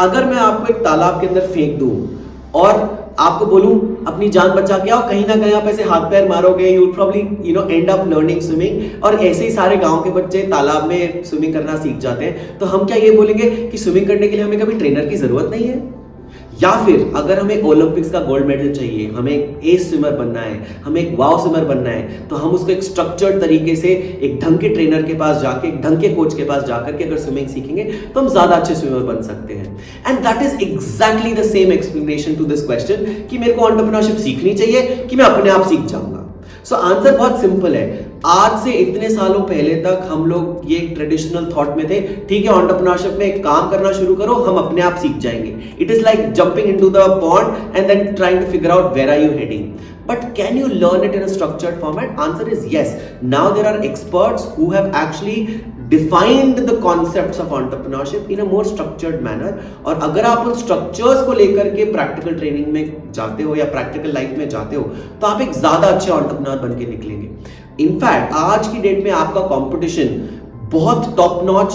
अगर मैं आपको एक तालाब के अंदर फेंक दूं और आपको बोलूं अपनी जान बचा के आओ, कहीं ना कहीं आप ऐसे हाथ पैर मारोगे, you will probably and up learning swimming, और ऐसे ही सारे गांव के बच्चे तालाब में स्विमिंग करना सीख जाते हैं। तो हम क्या ये बोलेंगे कि स्विमिंग करने के लिए हमें कभी ट्रेनर की जरूरत नहीं है? या फिर अगर हमें ओलंपिक्स का गोल्ड मेडल चाहिए, हमें एक एस स्विमर बनना है, हमें एक वाव स्विमर बनना है, तो हम उसको एक स्ट्रक्चर्ड तरीके से एक ढंग के ट्रेनर के पास जाके, एक ढंग के कोच के पास जाकर के अगर स्विमिंग सीखेंगे तो हम ज्यादा अच्छे स्विमर बन सकते हैं। And that is exactly the same explanation to this question कि मेरे को एंटरप्रेन्योरशिप सीखनी चाहिए कि मैं अपने आप सीख जाऊंगा। सो आंसर बहुत सिंपल है। आज से इतने सालों पहले तक हम लोग ये ट्रेडिशनल थॉट में थे, ठीक है एंटरप्रेन्योरशिप में एक काम करना शुरू करो, हम अपने आप सीख जाएंगे। It is like jumping into the pond and then trying to figure out where are you heading. But can you learn it in a structured format? Answer is yes. Now there are experts who have actually defined the concepts of entrepreneurship in a more structured manner. और अगर आप उन structures को लेकर के practical training में जाते हो या practical life में जाते हो तो आप एक ज्यादा अच्छे entrepreneur बन के निकलेंगे। इनफैक्ट आज की डेट में आपका कंपटीशन बहुत top notch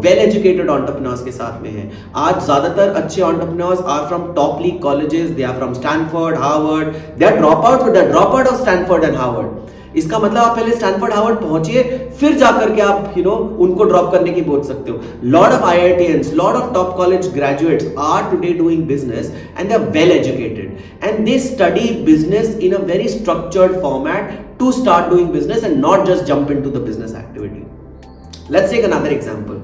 well educated entrepreneurs के साथ में है। आज ज्यादातर अच्छे entrepreneurs are from top league colleges, they are from Stanford, Harvard, they are drop out, but they are drop out of Stanford and Harvard. इसका मतलब आप पहले स्टैनफोर्ड हार्वर्ड पहुंचिए, फिर जाकर के आप उनको ड्रॉप करने की बोल सकते हो। Lot of IITians, lot of top college graduates are today doing business and they are well educated and they study business in a very structured format to start doing business and not just jump into the business activity. Let's take another example.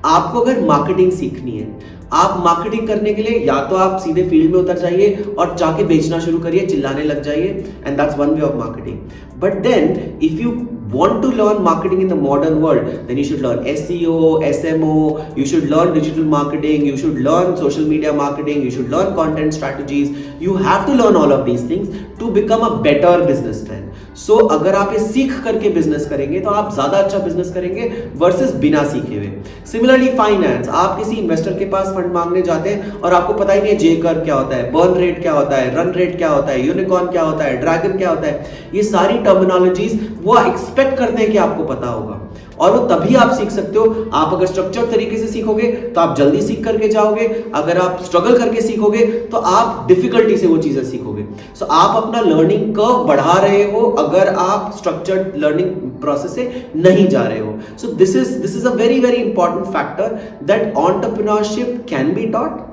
आपको अगर marketing सीखनी है, आप marketing करने के लिए या तो आप सीधे फील्ड में उतर जाइए और जाके बेचना शुरू करिए, चिल्लाने लग जाइए, and that's one way of marketing. But then if you want to learn marketing in the modern world, then you should learn SEO, SMO, you should learn digital marketing, you should learn social media marketing, you should learn content strategies. You have to learn all of these things to become a better businessman. So अगर आप ये सीख करके business करेंगे तो आप ज्यादा अच्छा बिजनेस करेंगे वर्सेस बिना सीखे हुए। सिमिलरली फाइनेंस, आप किसी इन्वेस्टर के पास फंड मांगने जाते हैं और आपको पता ही नहीं है जे कर्व क्या होता है, बर्न रेट क्या होता है, रन रेट क्या होता है, यूनिकॉर्न क्या होता है, ड्रैगन क्या होता है, ये सारी टर्मिनोलॉजीज वो एक्सपेक्ट करते हैं कि आपको पता होगा, और वो तभी आप सीख सकते हो। आप अगर स्ट्रक्चर तरीके से सीखोगे तो आप जल्दी सीख करके जाओगे, अगर आप स्ट्रगल करके सीखोगे तो आप डिफिकल्टी से वो चीजें सीखोगे। सो आप अपना लर्निंग कर्व बढ़ा रहे हो अगर आप स्ट्रक्चर्ड लर्निंग प्रोसेस से नहीं जा रहे हो। So this is a very very important factor that entrepreneurship can be taught.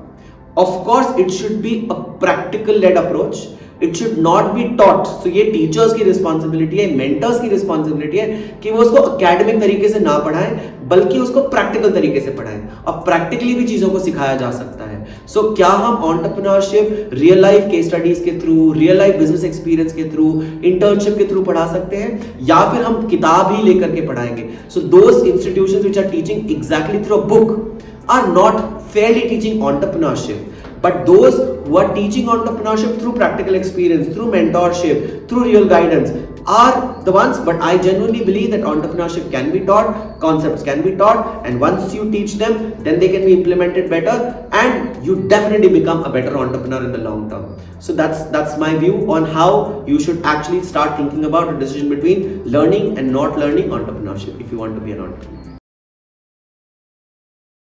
Of course it should be a practical led approach, it should not be taught. So ये teachers की responsibility है, mentors की responsibility है कि वो उसको academic तरीके से ना पढ़ाएं बल्कि उसको प्रैक्टिकल तरीके से पढ़ाएं, और प्रैक्टिकली भी चीजों को सिखाया जा सकता है। सो क्या हम entrepreneurship real life case studies के through, real life business experience के थ्रू, इंटर्नशिप के थ्रू पढ़ा सकते हैं, या फिर हम किताब ही लेकर के पढ़ाएंगे? So those institutions which are teaching exactly through a book are not fairly teaching entrepreneurship, but those who are teaching entrepreneurship through practical experience, through mentorship, through real guidance are the ones. But I genuinely believe that entrepreneurship can be taught, concepts can be taught, and once you teach them then they can be implemented better and you definitely become a better entrepreneur in the long term. So that's my view on how you should actually start thinking about a decision between learning and not learning entrepreneurship if you want to be an entrepreneur.